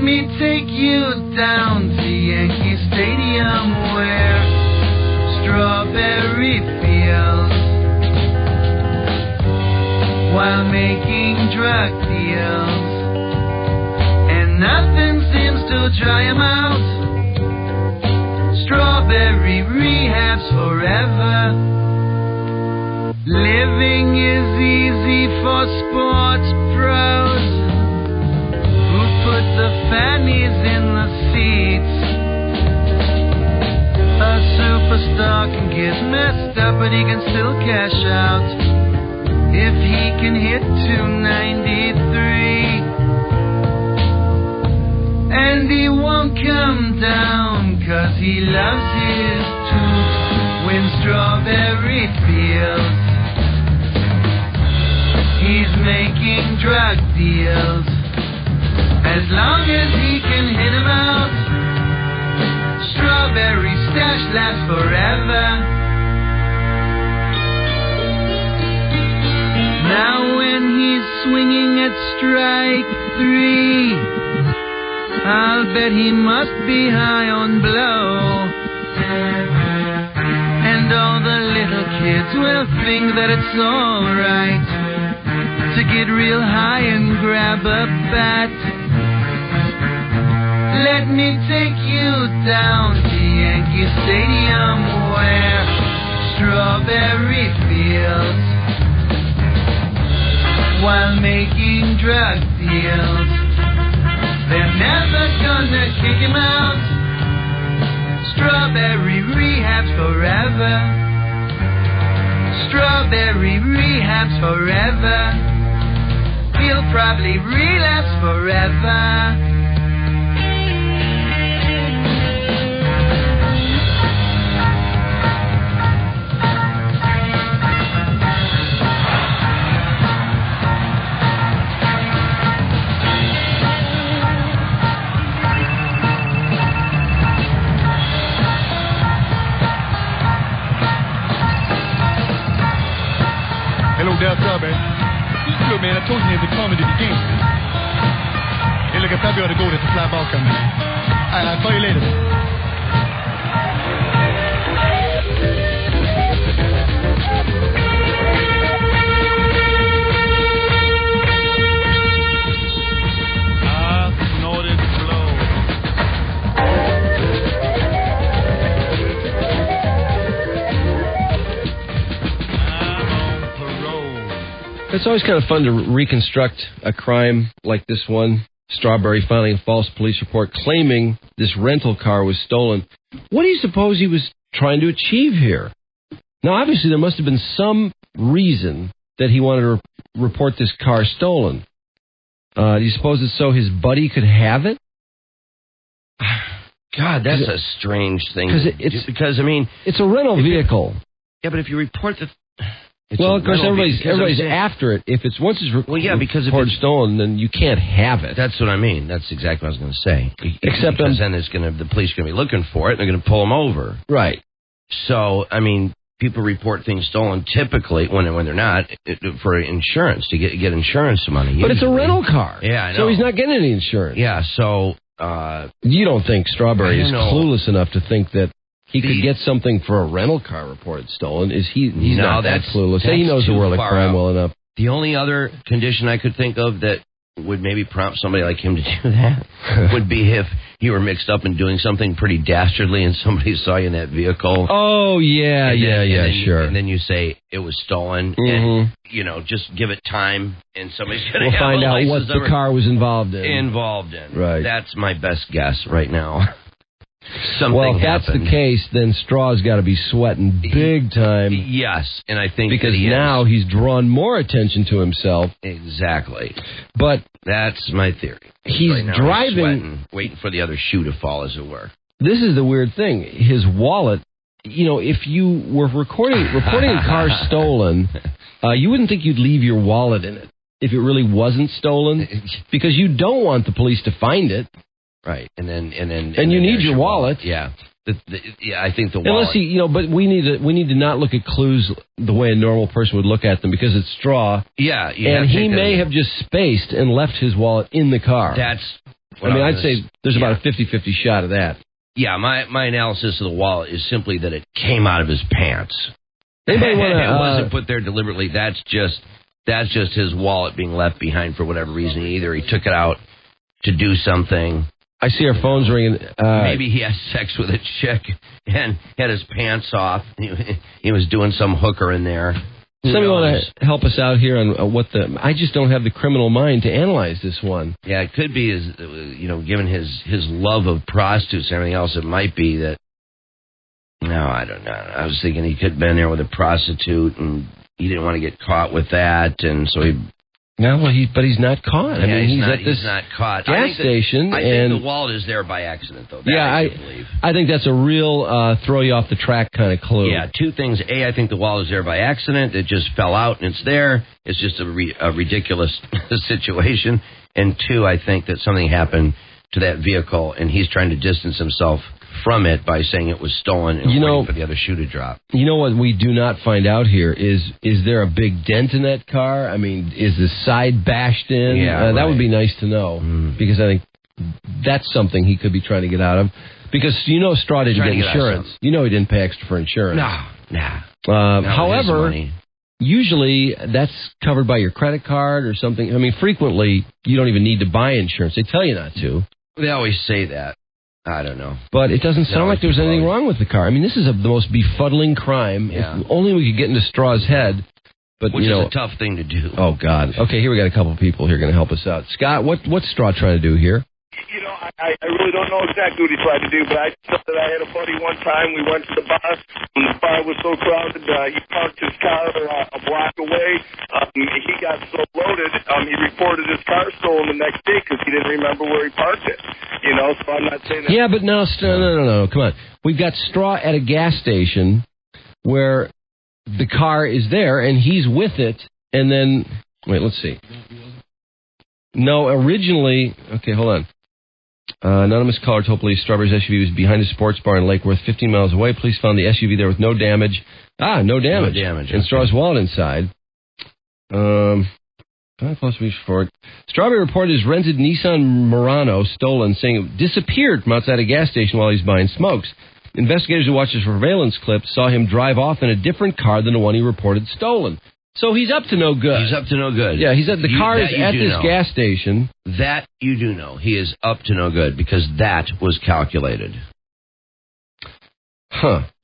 me take you down to Yankee Stadium where strawberry fields while making drug deals, and nothing seems to dry 'em out. Strawberry rehabs forever. Living is easy for sports pros who put the fannies in the seats. A superstar can get messed up, but he can still cash out if he can hit 293. And he won't come down 'cause he loves his tooth when strawberry fields. He's making drug deals as long as he can hit 'em out. Strawberry stash lasts forever. Now when he's swinging at strike 3, I'll bet he must be high on blow. And all the little kids will think that it's alright to get real high and grab a bat. Let me take you down to Yankee Stadium where strawberry fields while making drug deals. They're never gonna kick him out. Strawberry rehabs forever. Strawberry rehabs forever. He'll probably relapse forever. Darryl Strawberry. Look, man, I told you to call me to the game. Hey, look, I probably ought to go. There's a fly ball coming. All right, I'll call you later. I snorted blow. It's always kind of fun to reconstruct a crime like this one. Strawberry filing a false police report claiming this rental car was stolen. What do you suppose he was trying to achieve here? Now, obviously, there must have been some reason that he wanted to report this car stolen. Do you suppose it's so his buddy could have it? God, that's a strange thing. Because, I mean... It's a rental vehicle. Yeah, but if you report the... Well, of course, everybody's after it. If it's once it's reported stolen, then you can't have it. That's what I mean. That's exactly what I was going to say. Except because then the police are going to be looking for it, and they're going to pull them over. Right. So, I mean, people report things stolen typically when they're not for insurance to get insurance money. But it's a rental car. Yeah, I know. So he's not getting any insurance. Yeah. So you don't think Strawberry is clueless enough to think that he could get something for a rental car reported stolen? He's not that clueless. He knows the world of crime well enough. The only other condition I could think of that would maybe prompt somebody like him to do that would be if you were mixed up in doing something pretty dastardly and somebody saw you in that vehicle. Oh, yeah, sure. And then you say it was stolen, and, just give it time, and somebody's going to find out what the car was involved in. Right. That's my best guess right now. Well, if that's the case, then Straw's got to be sweating big time. Yes, and I think because now he's drawn more attention to himself. Exactly. But that's my theory. He's driving, waiting for the other shoe to fall, as it were. This is the weird thing. His wallet. If you were reporting a car stolen, you wouldn't think you'd leave your wallet in it if it really wasn't stolen, because you don't want the police to find it. Right, and you need your wallet. Yeah, I think the wallet. Unless but we need to not look at clues the way a normal person would look at them, because it's Straw. Yeah, and he may have just spaced and left his wallet in the car. I mean, I'd say there's about a 50-50 shot of that. Yeah, my analysis of the wallet is simply that it came out of his pants. Anybody want to? It wasn't put there deliberately. That's just his wallet being left behind for whatever reason. Either he took it out to do something. I see our phones ringing. Maybe he had sex with a chick and had his pants off. He was doing some hooker in there. Somebody want to help us out here on what the... I just don't have the criminal mind to analyze this one. Yeah, it could be, given his love of prostitutes and everything else, it might be that... No, I don't know. I was thinking he could have been there with a prostitute, and he didn't want to get caught with that, and so he... No, well, but he's not caught. Yeah, I mean, he's not caught. Gas station. I think the wallet is there by accident, though. I think that's a real throw you off the track kind of clue. Yeah, two things. A, I think the wallet is there by accident. It just fell out and it's there. It's just a ridiculous situation. And two, I think that something happened to that vehicle, and he's trying to distance himself from it by saying it was stolen and waiting for the other shoe to drop. You know what we do not find out here is there a big dent in that car? I mean, is the side bashed in? Yeah, that would be nice to know, because I think that's something he could be trying to get out of. Because Straw didn't get insurance. He didn't pay extra for insurance. No. However, usually that's covered by your credit card or something. I mean, frequently you don't even need to buy insurance. They tell you not to. They always say that. I don't know. But it doesn't sound like there was anything wrong with the car. I mean, this is the most befuddling crime. Yeah. If only we could get into Straw's head. But, Which is a tough thing to do. Oh, God. Okay, here we got a couple of people here going to help us out. Scott, what's Straw trying to do here? I really don't know exactly what he tried to do, but I know that I had a buddy one time. We went to the bar, and the bar was so crowded, he parked his car a block away. He got so loaded, he reported his car stolen the next day because he didn't remember where he parked it. So I'm not saying that. Yeah, but no, come on. We've got Straw at a gas station where the car is there, and he's with it, and then... Wait, let's see. No, originally... Okay, hold on. Anonymous caller told police Strawberry's SUV was behind a sports bar in Lake Worth, 15 miles away. Police found the SUV there with no damage. No damage. No damage. And Straw's wallet inside. Strawberry reported his rented Nissan Murano stolen, saying it disappeared from outside a gas station while he's buying smokes. Investigators who watched the surveillance clip saw him drive off in a different car than the one he reported stolen. So he's up to no good. He's up to no good. Yeah, the car is at this gas station. That you do know. He is up to no good because that was calculated.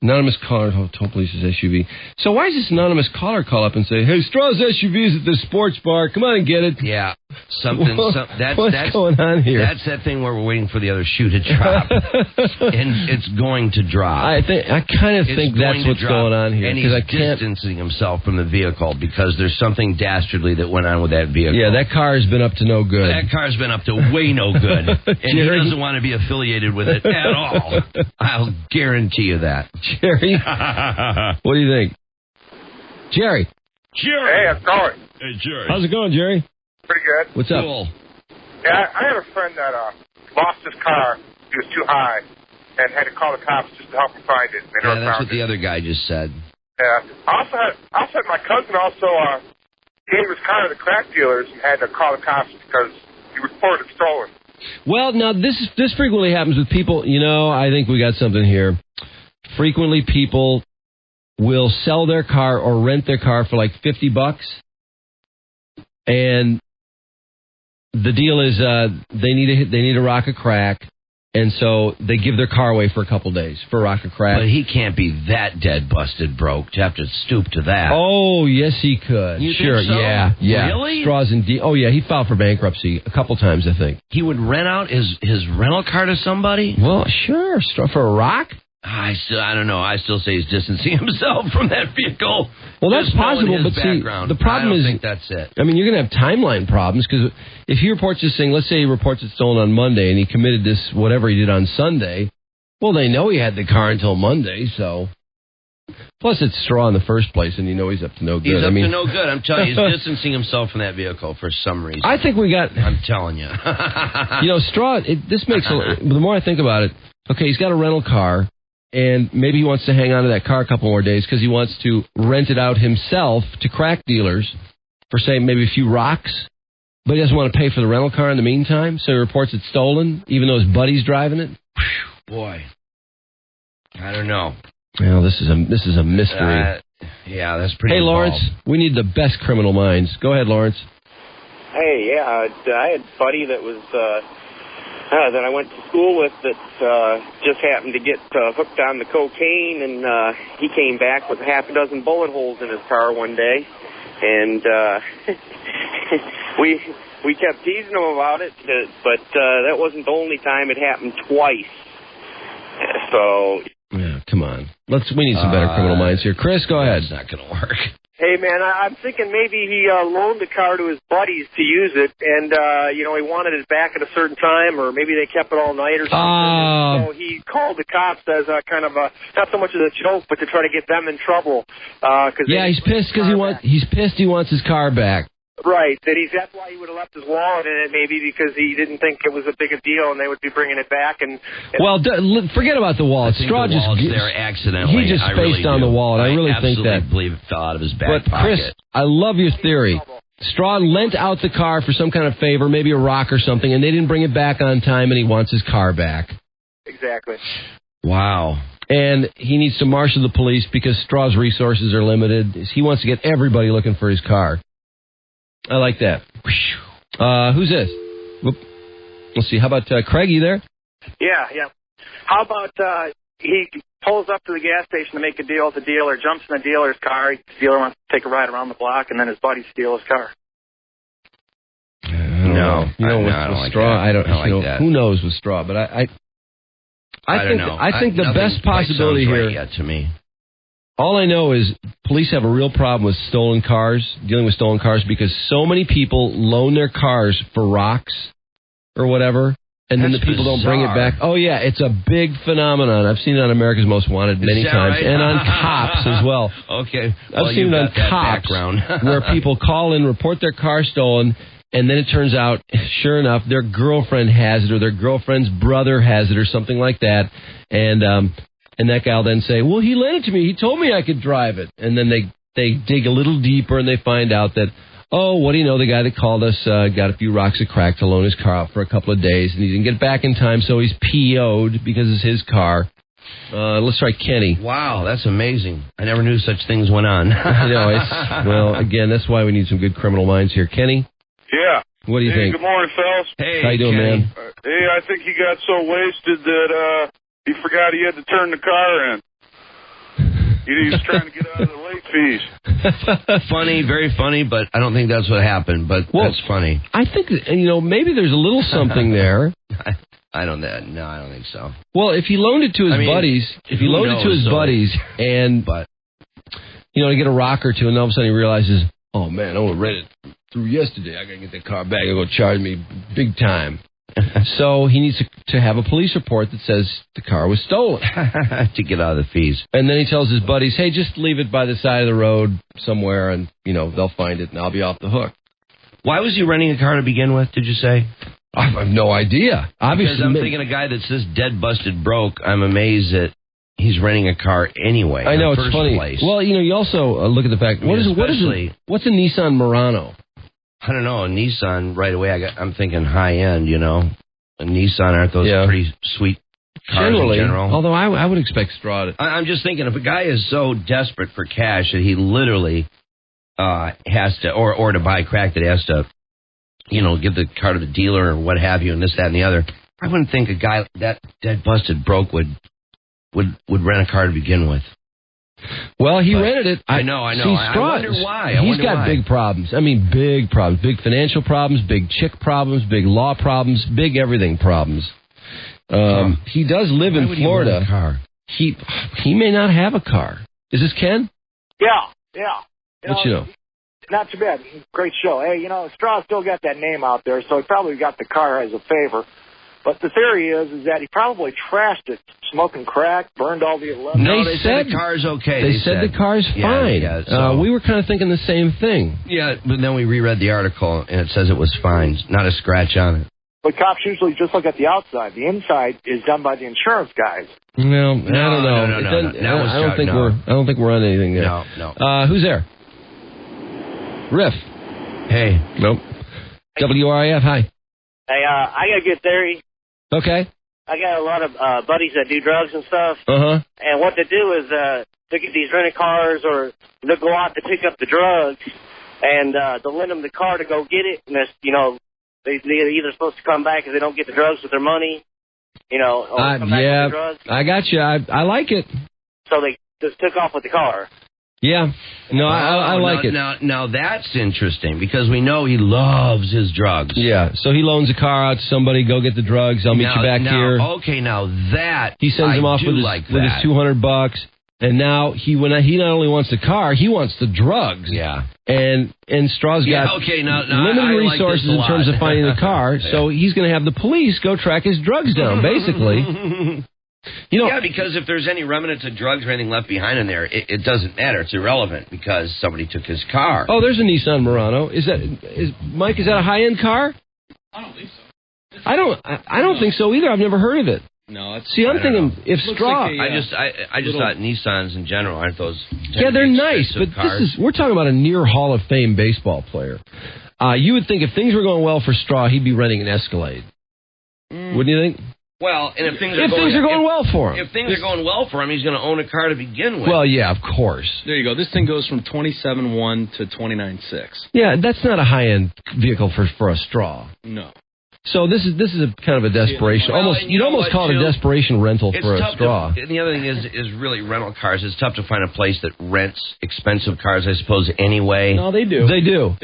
Anonymous caller told police his SUV. So why does this anonymous caller call up and say, "Hey, Straw's SUV is at the sports bar. Come on and get it." Yeah, what's going on here? That's that thing where we're waiting for the other shoe to drop, and it's going to drop. I kind of think that's what's going on here. And he's distancing himself from the vehicle because there's something dastardly that went on with that vehicle. Yeah, that car has been up to no good. That car's been up to way no good, and he doesn't want to be affiliated with it at all. I'll guarantee you that. Jerry, what do you think? Jerry. Hey, how's it going? Hey, Jerry. How's it going, Jerry? Pretty good. What's up? Cool. Yeah, I had a friend that lost his car. He was too high and had to call the cops just to help him find it. Yeah, that's what the other guy just said. Yeah. I also had my cousin gave his car to the crack dealers and had to call the cops because he reported it stolen. Well, now, this frequently happens with people. I think we got something here. Frequently, people will sell their car or rent their car for like $50, and the deal is they need a rock of crack, and so they give their car away for a couple days for a rock of crack. But he can't be that dead busted broke to have to stoop to that. Oh, yes, he could. You sure, think so? Yeah. Really? Straws and Oh, yeah, he filed for bankruptcy a couple times, I think. He would rent out his rental car to somebody? Well, sure. For a rock? I don't know. I still say he's distancing himself from that vehicle. Well, that's possible, but see, the problem is... I don't think that's it. I mean, you're going to have timeline problems, because if he reports this thing, let's say he reports it stolen on Monday, and he committed this, whatever he did on Sunday, well, they know he had the car until Monday, so... Plus, it's Straw in the first place, and he's up to no good. He's up to no good. I'm telling you, he's distancing himself from that vehicle for some reason. I think we got... I'm telling you. Straw, this makes... the more I think about it, okay, he's got a rental car, and maybe he wants to hang on to that car a couple more days because he wants to rent it out himself to crack dealers for, say, maybe a few rocks. But he doesn't want to pay for the rental car in the meantime, so he reports it stolen, even though his buddy's driving it. Boy, I don't know. Well, this is a mystery. Yeah, that's pretty. Hey, Lawrence, we need the best criminal minds. Go ahead, Lawrence. Hey, yeah, I had a buddy that was that I went to school with that just happened to get hooked on the cocaine, and he came back with half a dozen bullet holes in his car one day, and we kept teasing him about it, but that wasn't the only time. It happened twice. So. Yeah, come on. We need some better criminal minds here. Chris, go ahead. It's not going to work. Hey, man, I'm thinking maybe he loaned the car to his buddies to use it, and, he wanted it back at a certain time, or maybe they kept it all night or something. So he called the cops as a kind of not so much as a joke, but to try to get them in trouble. He's pissed because he wants his car back. Right, that's why he would have left his wallet in it, maybe because he didn't think it was a big a deal, and they would be bringing it back. Well, forget about the wallet. Straw just there accidentally. He just spaced on the wallet. I really think that. Believe it fell out of his back pocket. But Chris, I love your theory. Straw lent out the car for some kind of favor, maybe a rock or something, and they didn't bring it back on time, and he wants his car back. Exactly. Wow. And he needs to marshal the police because Straw's resources are limited. He wants to get everybody looking for his car. I like that. Who's this? Whoop. Let's see. How about Craig? You there? Yeah. How about he pulls up to the gas station to make a deal with the dealer, jumps in the dealer's car. The dealer wants to take a ride around the block, and then his buddies steal his car. No, I don't like Straw. That. I don't like that. Who knows with Straw? But I don't know. I think the best possibility here. Right yet to me. All I know is police have a real problem with dealing with stolen cars, because so many people loan their cars for rocks or whatever, and then the people don't bring it back. Oh, yeah, it's a big phenomenon. I've seen it on America's Most Wanted many times, right? And on Cops as well. Okay. I've seen it on Cops where people call in, report their car stolen, and then it turns out, sure enough, their girlfriend has it, or their girlfriend's brother has it, or something like that, and that guy will then say, well, he lent it to me. He told me I could drive it. And then they dig a little deeper, and they find out that, oh, what do you know, the guy that called us got a few rocks of crack to loan his car out for a couple of days, and he didn't get back in time, so he's PO'd because it's his car. Let's try Kenny. Wow, that's amazing. I never knew such things went on. I know. Well, again, that's why we need some good criminal minds here. Kenny? Yeah. What do you think? Good morning, fellas. Hey, how you doing, Kenny? man? Hey, I think he got so wasted that he forgot he had to turn the car in. He was trying to get out of the late fees. Funny, very funny, but I don't think that's what happened, but that's funny. I think, maybe there's a little something there. I don't think so. Well, if he loaned it to his buddies, and, to get a rock or two, and all of a sudden he realizes, oh, man, I only read it through yesterday. I got to get that car back. They're going to charge me big time. So he needs to have a police report that says the car was stolen. To get out of the fees. And then he tells his buddies, hey, just leave it by the side of the road somewhere, and, they'll find it, and I'll be off the hook. Why was he renting a car to begin with, did you say? I have no idea. Obviously, because I'm thinking a guy that's this dead, busted, broke, I'm amazed that he's renting a car anyway. I know, in the it's first funny. place. Well, you also look at the fact, what's a Nissan Murano? I don't know, a Nissan, right away, I'm thinking high-end, A Nissan, aren't those pretty sweet cars in general? Although I would expect Straw to... I'm just thinking, if a guy is so desperate for cash that he literally has to, or to buy crack, that he has to, give the car to the dealer or what have you, and this, that, and the other, I wouldn't think a guy that dead, busted, broke would rent a car to begin with. Well, he rented it. I know. See, Straw, I wonder why. He's got big problems. I mean, big problems. Big financial problems, big chick problems, big law problems, big everything problems. He does live in Florida. He car? He may not have a car. Is this Ken? Yeah. What you know? Not too bad. Great show. Hey, Straw still got that name out there, so he probably got the car as a favor. But the theory is that he probably trashed it, smoking crack, burned all the 11. No, they said the car's okay. They said the car's fine. Yeah, so. We were kind of thinking the same thing. Yeah, but then we reread the article, and it says it was fine, not a scratch on it. But cops usually just look at the outside. The inside is done by the insurance guys. Well, I don't know. No. I don't think we're on anything there. No. Who's there? Riff. Hey. Nope. WRIF, hi. Hey, I got a good theory. Okay. I got a lot of buddies that do drugs and stuff. Uh-huh. And what they do is they get these rented cars, or they'll go out to pick up the drugs, and they'll lend them the car to go get it. And that's, they're either supposed to come back if they don't get the drugs with their money, or come back with the drugs. I got you. I like it. So they just took off with the car. Yeah. No, I like it. Now that's interesting, because we know he loves his drugs. Yeah. So he loans a car out to somebody, go get the drugs. I'll meet you back here. Okay, now that he sends him off with his $200, and now he not only wants the car, he wants the drugs. Yeah. And Straw's got limited resources in terms of finding the car, so he's going to have the police go track his drugs down, basically. Because if there's any remnants of drugs or anything left behind in there, it doesn't matter. It's irrelevant because somebody took his car. Oh, there's a Nissan Murano. Mike, is that a high-end car? I don't think so. I don't think so either. I've never heard of it. No, See, I'm thinking if Straw. Like I just thought Nissans in general aren't those. Yeah, they're nice, but cars. we're talking about a near Hall of Fame baseball player. You would think if things were going well for Straw, he'd be renting an Escalade. Wouldn't you think? Well, and if things are going well for him. If things are going well for him, he's going to own a car to begin with. Well, yeah, of course. There you go. This thing goes from 27.1 to 29.6. Yeah, that's not a high-end vehicle for a Straw. No. So this is a kind of a desperation. You'd almost call it a desperation rental for a Straw. And the other thing is really rental cars. It's tough to find a place that rents expensive cars, I suppose, anyway. No, they do. They do.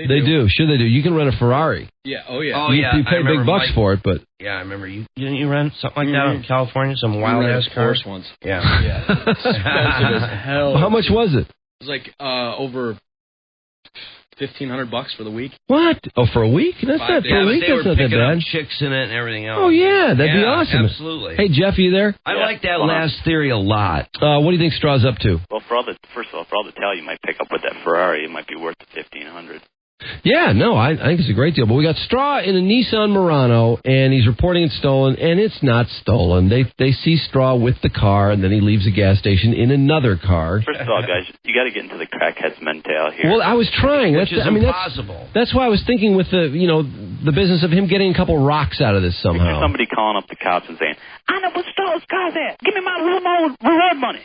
Sure they do. You can rent a Ferrari. Yeah. Oh, yeah. Oh, yeah. You pay big bucks for it, but... Yeah, I remember didn't you rent something like that in California? Some wild-ass cars? Once. Yeah. Expensive as hell. How much was it? It was like over $1,500 for the week. What? Oh, for a week? That's not for a week. That's not that bad. Chicks in it and everything else. Oh yeah, that'd be awesome. Absolutely. Hey Jeff, you there? I like that last theory a lot. What do you think Straw's up to? Well, first of all, for all the tail you might pick up with that Ferrari, it might be worth $1,500. Yeah, no, I think it's a great deal. But we got Straw in a Nissan Murano, and he's reporting it's stolen, and it's not stolen. They see Straw with the car, and then he leaves the gas station in another car. First of all, guys, you got to get into the crackhead's mental here. Well, I was trying. Which is impossible. That's why I was thinking with the business of him getting a couple rocks out of this somehow. If somebody calling up the cops and saying, "I know what Straw's car's at. Give me my little reward money."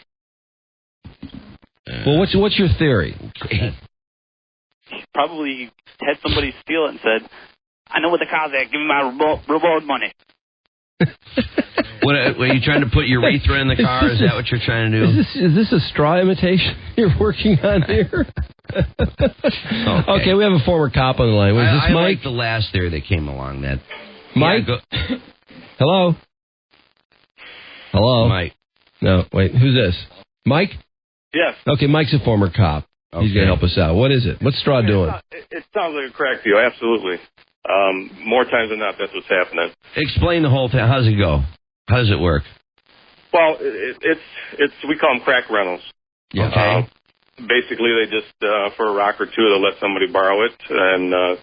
Well, what's your theory? Probably had somebody steal it and said, "I know what the car's at. Give me my reward money." What are you trying to put urethra in the car? Is that what you're trying to do? Is this a Straw imitation you're working on here? Okay, we have a former cop on the line. Was this Mike? I like the last theory that came along. That Mike? Hello? Hello? Mike. No, wait. Who's this? Mike? Yes. Okay, Mike's a former cop. He's going to help us out. What is it? What's Straw doing? It sounds like a crack deal, absolutely. More times than not, that's what's happening. Explain the whole thing. How does it go? How does it work? Well, it's we call them crack rentals. Yeah. Okay. Basically, they just for a rock or two, they'll let somebody borrow it, and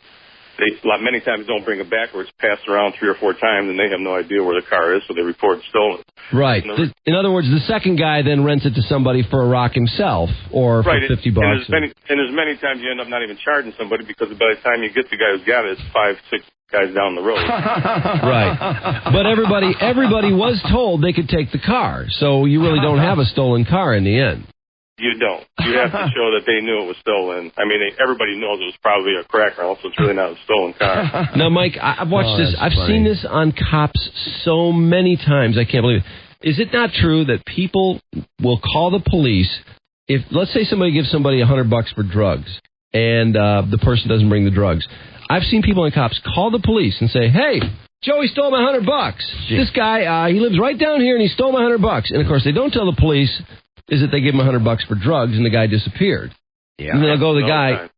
they many times don't bring it back, or it's passed around 3 or 4 times, and they have no idea where the car is, so they report it stolen. Right. In other words, the second guy then rents it to somebody for a rock himself, or for $50. And as many times you end up not even charging somebody, because by the time you get the guy who's got it, it's 5, 6 guys down the road. Right. But everybody was told they could take the car, so you really don't have a stolen car in the end. You don't. You have to show that they knew it was stolen. I mean, everybody knows it was probably a crack rental, so it's really not a stolen car. Now, Mike, I've watched this. I've seen this on cops so many times. I can't believe it. Is it not true that people will call the police if, let's say, somebody gives somebody $100 for drugs and the person doesn't bring the drugs? I've seen people and cops call the police and say, "Hey, Joey stole my $100. This guy, he lives right down here, and he stole my $100." And of course, they don't tell the police is that they give him $100 for drugs, and the guy disappeared. Yeah. And then they'll go to the guy.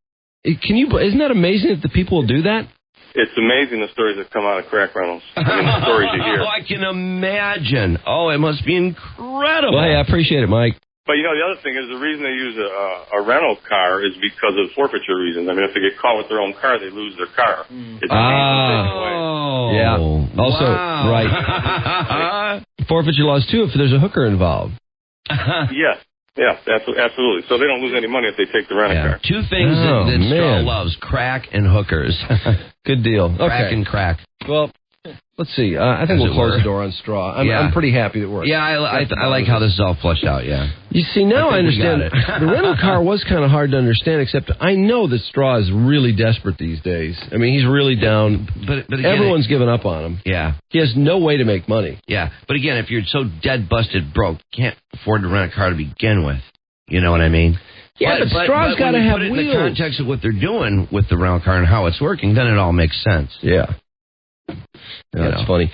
Isn't that amazing that the people will do that? It's amazing the stories that come out of crack rentals. I mean, the stories you hear. Oh, I can imagine. Oh, it must be incredible. Well, hey, I appreciate it, Mike. But, the other thing is the reason they use a rental car is because of forfeiture reasons. I mean, if they get caught with their own car, they lose their car. It's Oh. Yeah. Also, right. Forfeiture laws, too, if there's a hooker involved. Yes. Yeah, absolutely. So they don't lose any money if they take the rent-a-car. Two things that Straw loves, crack and hookers. Good deal. Crack and crack. Well, let's see. I think we'll close the door on Straw. I'm pretty happy it worked. Yeah, I like how this is all flushed out, You see, now I understand. The rental car was kind of hard to understand, except I know that Straw is really desperate these days. I mean, he's really down. But again, everyone's given up on him. Yeah. He has no way to make money. Yeah. But again, if you're so dead busted broke, you can't afford to rent a car to begin with. You know what I mean? Yeah, but Straw's got to have wheels. Put it in wheels. the context of what they're doing with the rental car and how it's working, then it all makes sense. Yeah. That's funny.